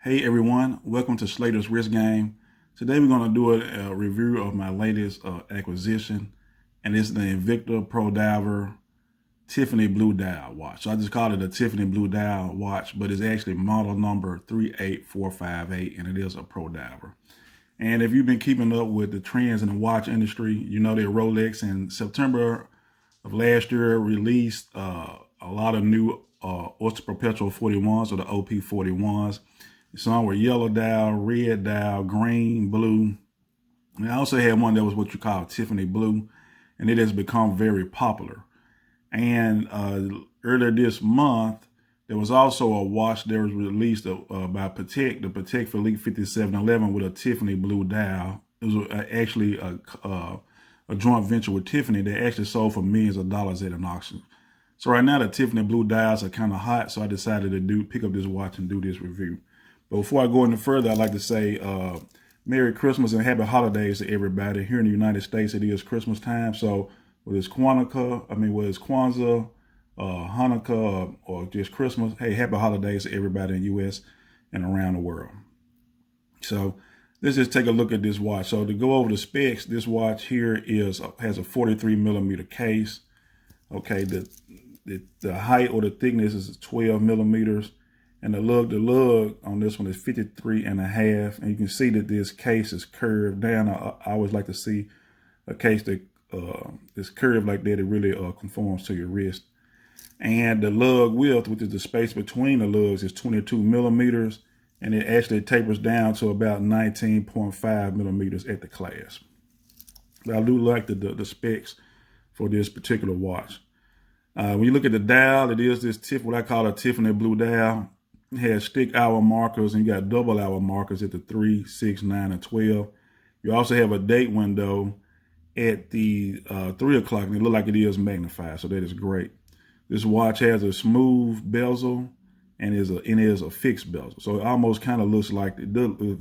Hey everyone, welcome to Slater's Wrist Game. Today we're going to do a review of my latest acquisition, and it's the Invicta Pro Diver Tiffany Blue Dial watch. So I just call it a Tiffany Blue Dial watch, but it's actually model number 38458, and it is a Pro Diver. And if you've been keeping up with the trends in the watch industry, you know that Rolex in September of last year released a lot of new Oyster Perpetual 41s, or the OP41s. Some were yellow dial, red dial, green, blue. And I also had one that was what you call Tiffany Blue, and it has become very popular. And earlier this month, there was also a watch that was released by Patek, the Patek Philippe 5711 with a Tiffany Blue Dial. It was actually a joint venture with Tiffany that actually sold for millions of dollars at an auction. So right now the Tiffany Blue Dials are kind of hot, so I decided to pick up this watch and do this review. But before I go any further, I'd like to say Merry Christmas and Happy Holidays to everybody. Here in the United States, it is Christmas time. So whether it's Kwanzaa, Hanukkah, or just Christmas, hey, Happy Holidays to everybody in the U.S. and around the world. So let's just take a look at this watch. So to go over the specs, this watch here has a 43 millimeter case. Okay, the height or the thickness is 12 millimeters. And the lug on this one is 53 and a half. And you can see that this case is curved down. I always like to see a case that is curved like that. It really conforms to your wrist. And the lug width, which is the space between the lugs, is 22 millimeters. And it actually tapers down to about 19.5 millimeters at the clasp. But I do like the specs for this particular watch. When you look at the dial, it is what I call a Tiffany Blue Dial. It has stick hour markers, and you got double hour markers at the 3, 6, 9, and 12. You also have a date window at the 3 o'clock, and it looks like it is magnified, so that is great. This watch has a smooth bezel and is a fixed bezel, so it almost kind of looks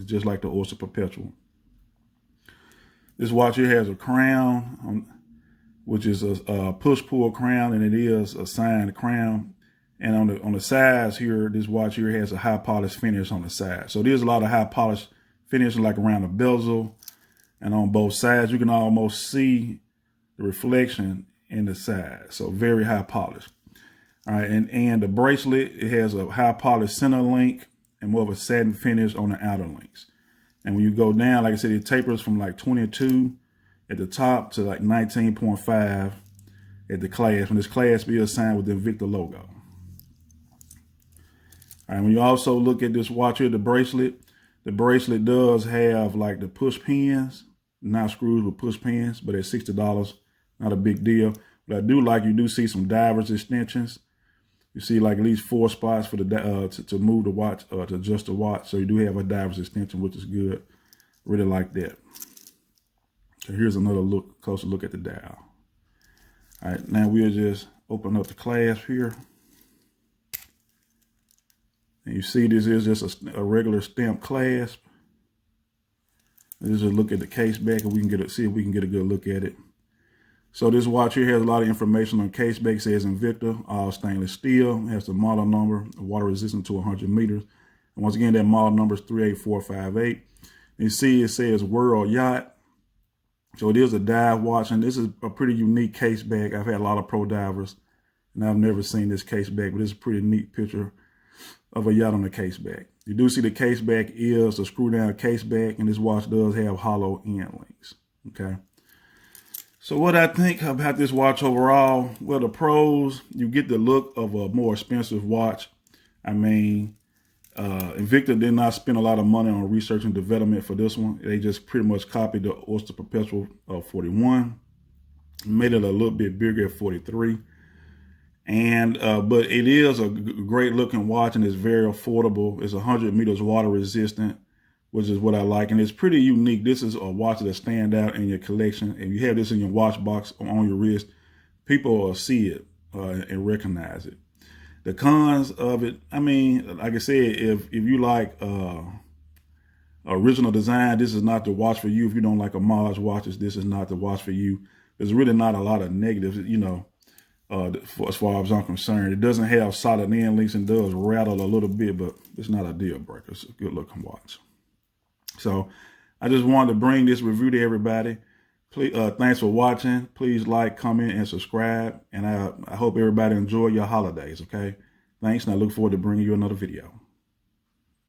just like the Oyster Perpetual. This watch here has a crown, which is a push-pull crown, and it is a signed crown. And on the sides here, this watch here has a high polish finish on the side. So there's a lot of high polish finish like around the bezel and on both sides. You can almost see the reflection in the side. So very high polish. All right, and the bracelet, it has a high polish center link and more of a satin finish on the outer links. And when you go down, like I said, it tapers from like 22 at the top to like 19.5 at the clasp. And this clasp is signed with the Invicta logo. All right, when you also look at this watch here, the bracelet does have like the push pins, not screws, but push pins, but at $60, not a big deal. But I do like, you do see some divers extensions. You see like at least 4 spots for the to move the watch, to adjust the watch. So you do have a divers extension, which is good. Really like that. So here's another closer look at the dial. All right, now we'll just open up the clasp here. And you see this is just a regular stamp clasp. Let's just look at the case back, and we can see if we can get a good look at it. So this watch here has a lot of information on case back. It says Invicta, all stainless steel. It has the model number, water resistant to 100 meters. And once again, that model number is 38458. And you see it says World Yacht. So it is a dive watch, and this is a pretty unique case back. I've had a lot of pro divers, and I've never seen this case back, but it's a pretty neat picture of a yacht on the case back. You do see the case back is a screw down case back, and this watch does have hollow end links. Okay. So what I think about this watch overall, well, the pros, you get the look of a more expensive watch. I mean, Invicta did not spend a lot of money on research and development for this one. They just pretty much copied the Oyster Perpetual 41, made it a little bit bigger at 43. And but it is a great looking watch, and it's very affordable. It's 100 meters water resistant, which is what I like, and it's pretty unique. This is a watch that stand out in your collection. If you have this in your watch box on your wrist, people will see it and recognize it. The cons of it, I mean, like I said, if you like original design, this is not the watch for you. If you don't like homage watches, this is not the watch for you. There's really not a lot of negatives, you know. as far as I'm concerned. It doesn't have solid end links and does rattle a little bit, but it's not a deal breaker. It's a good looking watch. So I just wanted to bring this review to everybody. Please, thanks for watching. Please like, comment, and subscribe. And I hope everybody enjoy your holidays, okay? Thanks, and I look forward to bringing you another video.